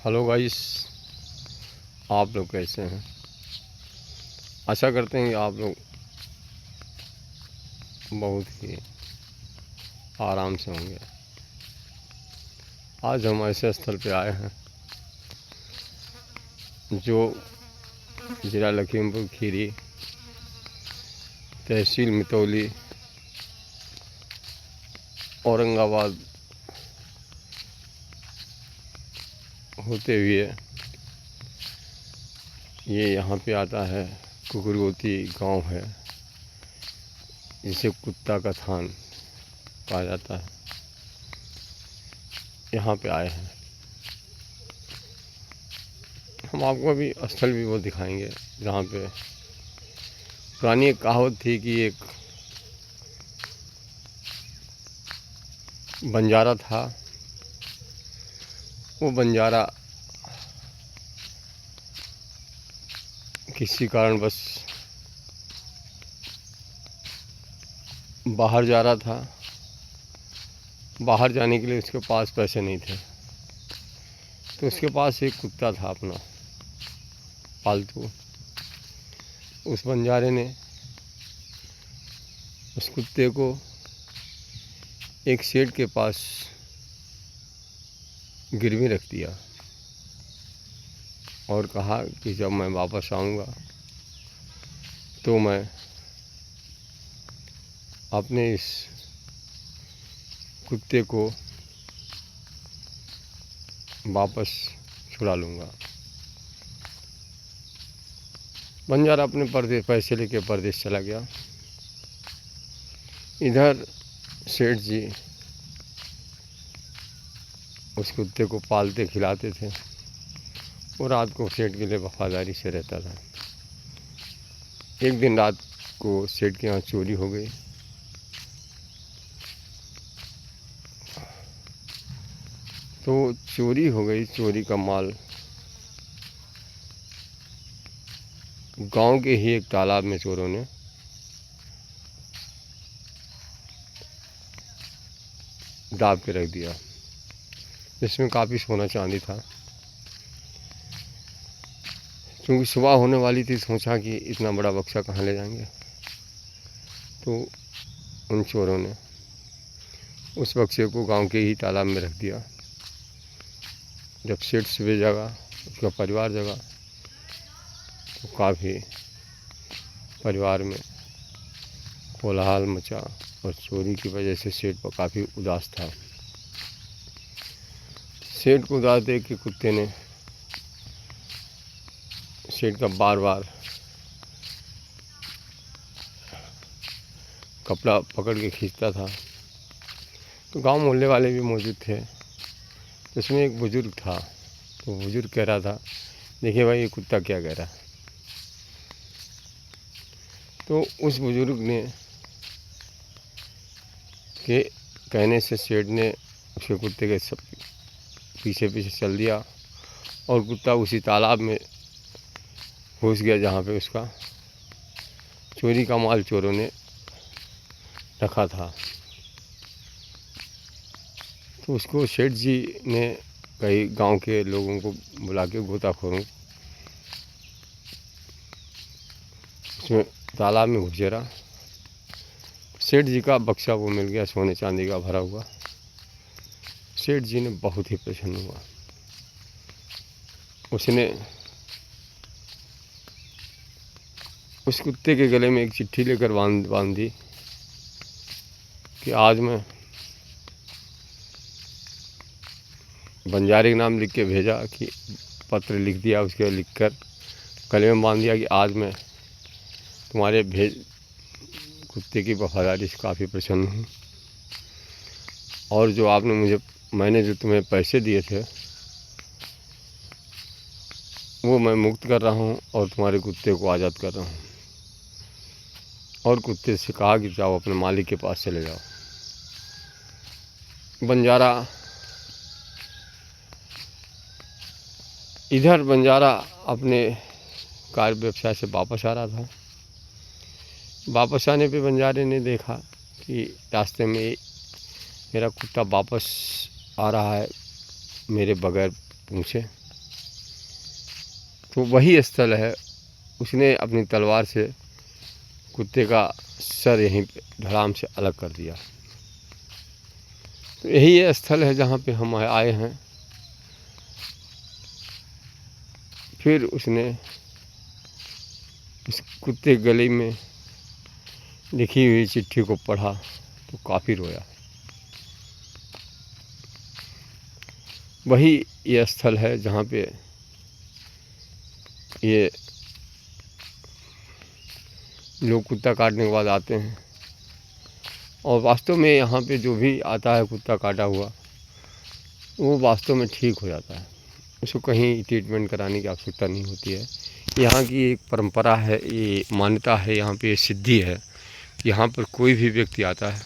Hello guys, आप लोग कैसे हैं। आशा करते हैं कि आप लोग बहुत ही आराम से होंगे। आज हम ऐसे स्थल पे आए हैं जो जिला लखीमपुर खीरी, तहसील मितौली, औरंगाबाद होते हुए ये यहाँ पे आता है। कुकुरगोती गांव है जिसे कुत्ता का थान कहा जाता है। यहाँ पे आए हैं। हम आपको अभी स्थल भी वो दिखाएंगे जहाँ पे पुरानी एक कहावत थी कि एक बंजारा था। वो बंजारा किसी कारण बस बाहर जा रहा था। बाहर जाने के लिए उसके पास पैसे नहीं थे, तो उसके पास एक कुत्ता था अपना पालतू। उस बंजारे ने उस कुत्ते को एक शेड के पास गिरवी रख दिया और कहा कि जब मैं वापस आऊँगा तो मैं अपने इस कुत्ते को वापस छुड़ा लूँगा। बंजारा अपने परदेश पैसे लेके परदेश चला गया। इधर सेठ जी उस कुत्ते को पालते खिलाते थे और रात को सेठ के लिए वफादारी से रहता था। एक दिन रात को सेठ के यहाँ चोरी हो गई। तो चोरी हो गई। चोरी का माल गांव के ही एक तालाब में चोरों ने दाब के रख दिया, जिसमें काफ़ी सोना चांदी था। क्योंकि सुबह होने वाली थी, सोचा कि इतना बड़ा बक्सा कहाँ ले जाएंगे। तो उन चोरों ने उस बक्से को गांव के ही तालाब में रख दिया। जब सेठ सुबह जगा, उसका परिवार जगा, तो काफ़ी परिवार में कोलाहल मचा और चोरी की वजह से सेठ पर काफ़ी उदास था। सेठ को उदास देख के कुत्ते ने सेठ का बार बार कपड़ा पकड़ के खींचता था। तो गांव मोहल्ले वाले भी मौजूद थे। इसमें एक बुजुर्ग था। तो बुजुर्ग कह रहा था, देखिए भाई ये कुत्ता क्या कह रहा है। तो उस बुजुर्ग ने के कहने से सेठ ने उसके कुत्ते के सब पीछे पीछे चल दिया और कुत्ता उसी तालाब में घुस गया जहाँ पे उसका चोरी का माल चोरों ने रखा था। तो उसको सेठ जी ने कई गांव के लोगों को बुला के गोताखोरों उसमें तालाब में घुसेरा। सेठ जी का बक्सा वो मिल गया, सोने चांदी का भरा हुआ। सेठ जी ने बहुत ही प्रसन्न हुआ। उसने उस कुत्ते के गले में एक चिट्ठी लेकर बांध दी कि आज मैं बंजारे का नाम लिख के भेजा, कि पत्र लिख दिया, उसके लिखकर गले में बांध दिया कि आज मैं तुम्हारे कुत्ते की वफादारी से काफ़ी प्रसन्न हूँ और जो मैंने जो तुम्हें पैसे दिए थे वो मैं मुक्त कर रहा हूँ और तुम्हारे कुत्ते को आज़ाद कर रहा हूँ। और कुत्ते से कहा कि जाओ अपने मालिक के पास चले जाओ। बंजारा अपने कार्य व्यवसाय से वापस आ रहा था। वापस आने पे बंजारे ने देखा कि रास्ते में मेरा कुत्ता वापस आ रहा है मेरे बगैर पूछे। तो वही स्थल है, उसने अपनी तलवार से कुत्ते का सर यहीं पे धड़ाम से अलग कर दिया। तो यही ये स्थल है जहाँ पे हम आए हैं। फिर उसने उस कुत्ते गले में लिखी हुई चिट्ठी को पढ़ा तो काफ़ी रोया। वही ये स्थल है जहाँ पे ये लोग कुत्ता काटने के बाद आते हैं, और वास्तव में यहाँ पे जो भी आता है कुत्ता काटा हुआ, वो वास्तव में ठीक हो जाता है। उसको कहीं ट्रीटमेंट कराने की आवश्यकता नहीं होती है। यहाँ की एक परंपरा है, ये मान्यता है, यहाँ पे ये सिद्धि है। यहाँ पर कोई भी व्यक्ति आता है